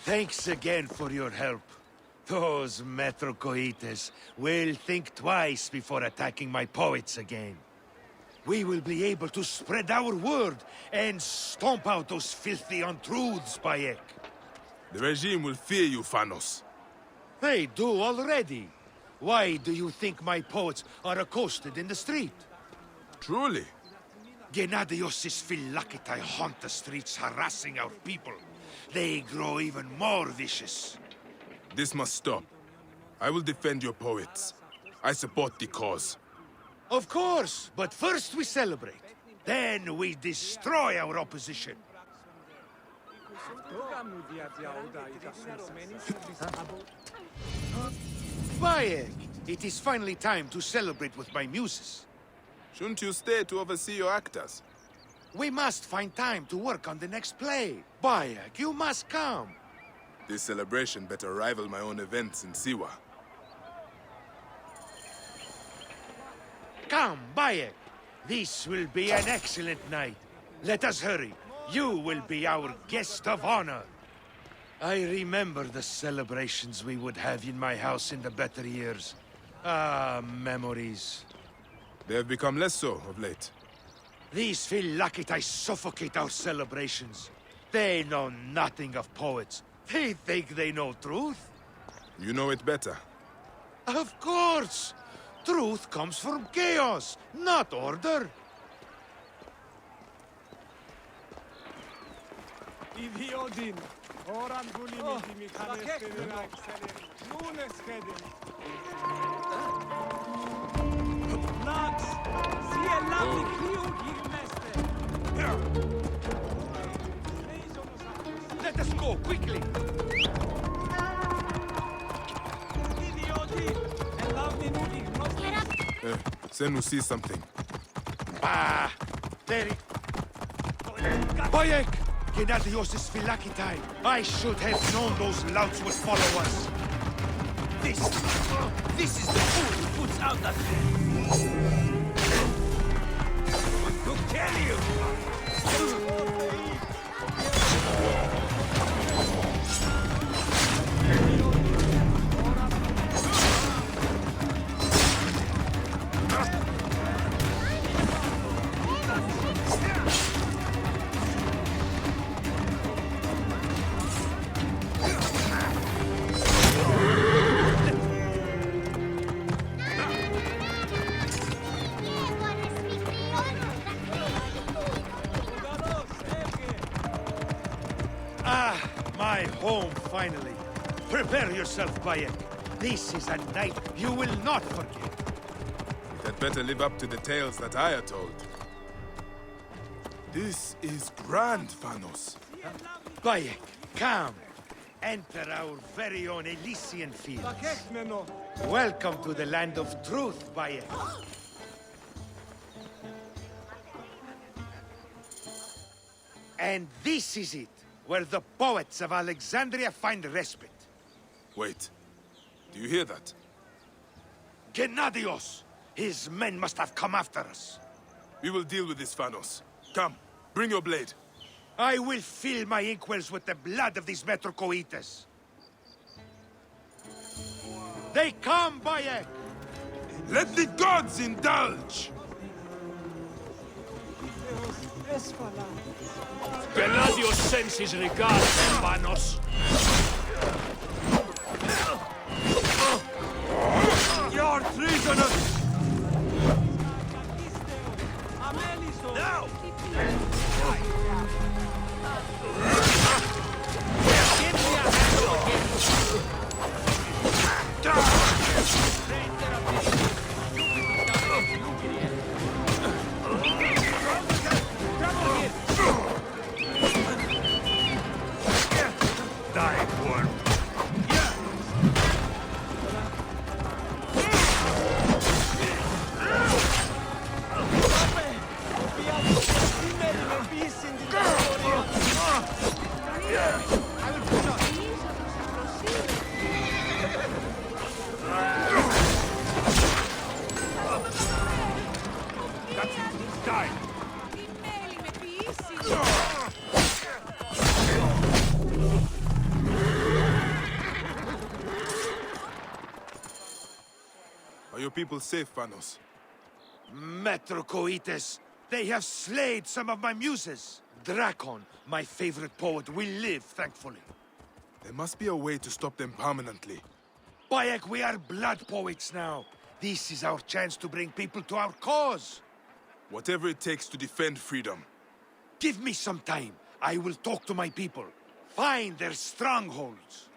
Thanks again for your help. Those metrocoites will think twice before attacking my poets again. We will be able to spread our word and stomp out those filthy untruths, Poetic. The regime will fear you, Thanos. They do already. Why do you think my poets are accosted in the street? Truly? Gennadios' Phylakitae haunt the streets, harassing our people. They grow even more vicious. This must stop. I will defend your poets. I support the cause. Of course, but first we celebrate. Then we destroy our opposition. Bayek, it is finally time to celebrate with my muses. Shouldn't you stay to oversee your actors? We must find time to work on the next play. Bayek, you must come. This celebration better rival my own events in Siwa. Come, Bayek. This will be an excellent night. Let us hurry. You will be our guest of honor. I remember the celebrations we would have in my house in the better years. Ah, memories. They have become less so of late. These Phylakitae suffocate our celebrations. They know nothing of poets. They think they know truth. You know it better. Of course! Truth comes from chaos, not order. Idiodin. Oran bulimiti mi kanesterinak senin. Nunes kedin. Nax. Sie lati kriu girmeste. Let us go, quickly! Idiodin. Elavni nudik. Senu sees something. Ah! There it... Bayek! Gennadios' Phylakitae! I should have known those louts would follow us! This is the fool who puts out that thing! To kill you! My home, finally. Prepare yourself, Bayek. This is a night you will not forget. It had better live up to the tales that I are told. This is grand, Thanos. Bayek, come. Enter our very own Elysian fields. Welcome to the land of truth, Bayek. And this is it, where the poets of Alexandria find respite. Wait. Do you hear that? Gennadios! His men must have come after us. We will deal with this, Thanos. Come, bring your blade. I will fill my inkwells with the blood of these metrocoites. They come, Bayek! Let the gods indulge! Gennadios sends his regards, Thanos. You're treasonous! Now! your people safe, Vanos? Metrocoites, they have slayed some of my muses. Drakon, my favorite poet, will live, thankfully. There must be a way to stop them permanently. Bayek, we are blood poets now. This is our chance to bring people to our cause. Whatever it takes to defend freedom. Give me some time. I will talk to my people. Find their strongholds.